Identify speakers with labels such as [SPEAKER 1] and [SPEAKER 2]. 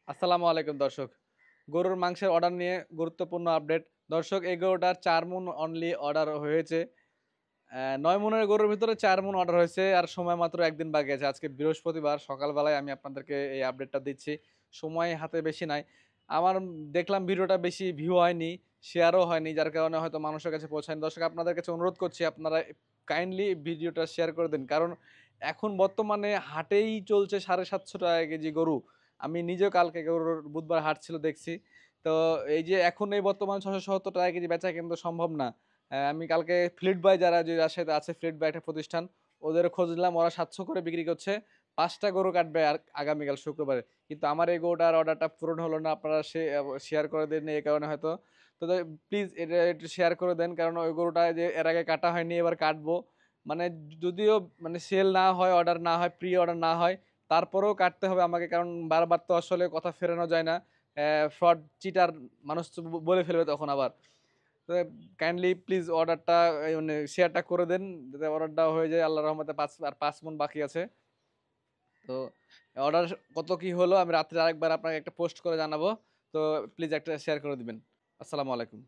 [SPEAKER 1] আসসালামু আলাইকুম দর্শক। গরুর মাংসের অর্ডার নিয়ে গুরুত্বপূর্ণ আপডেট। দর্শক এই গরুটার ৪ মুন অনলি অর্ডার হয়েছে। ৯ মুনের গরুর ভিতরে ৪ মুন অর্ডার হয়েছে আর সময় মাত্র ১ দিন বাকি আছে। আজকে বৃহস্পতিবার সকালবেলায় আমি আপনাদেরকে এই আপডেটটা দিচ্ছি। সময় হাতে বেশি নাই। আমার দেখলাম ভিডিওটা বেশি ভিউ হয়নি, শেয়ারও হয়নি। যার কারণে হয়তো মানুষের কাছে পৌঁছায়নি। দর্শক আপনাদের কাছে অনুরোধ করছি আপনারা কাইন্ডলি ভিডিওটা শেয়ার করে দিন। কারণ এখন বর্তমানে হাটেই চলছে ৳৭৫০ কেজি গরু। আমি নিজেও কালকে গরুর বুধবার হাট ছিল দেখছি। তো এই যে এখন এই বর্তমান ৳৬৭০ কেজি বেচা কিন্তু সম্ভব না। আমি কালকে ফ্লিট বাই যারা যে রাজশাহীতে আছে ফ্লিট বাই একটা প্রতিষ্ঠান, ওদের খোঁজ নিলাম ওরা ৭০০ করে বিক্রি করছে। ৫ টা গরু কাটবে আর আগামীকাল শুক্রবারে। কিন্তু আমার এই গরুটার অর্ডারটা পূরণ হলো না। আপনারা শেয়ার করে দেননি এই কারণে হয়তো। তো প্লিজ এটা একটু শেয়ার করে দেন। কারণ ওই গরুটা যে এর আগে কাটা হয়নি এবার কাটবো। মানে যদিও মানে সেল না হয়, অর্ডার না হয়, প্রি অর্ডার না হয়, তারপরেও কাটতে হবে আমাকে। কারণ বারবার তো আসলে কথা ফেরানো যায় না। ফ্রড, চিটার মানুষ তো বলে ফেলবে তখন আবার। তো কাইন্ডলি প্লিজ অর্ডারটা মানে শেয়ারটা করে দেন যাতে অর্ডারটা হয়ে যায়। আল্লাহর রহমতে ৫ মণ বাকি আছে। তো অর্ডার কত কি হলো আমি রাত্রে আরেকবার আপনাকে একটা পোস্ট করে জানাবো। তো প্লিজ একটা শেয়ার করে দিবেন। আসসালামু আলাইকুম।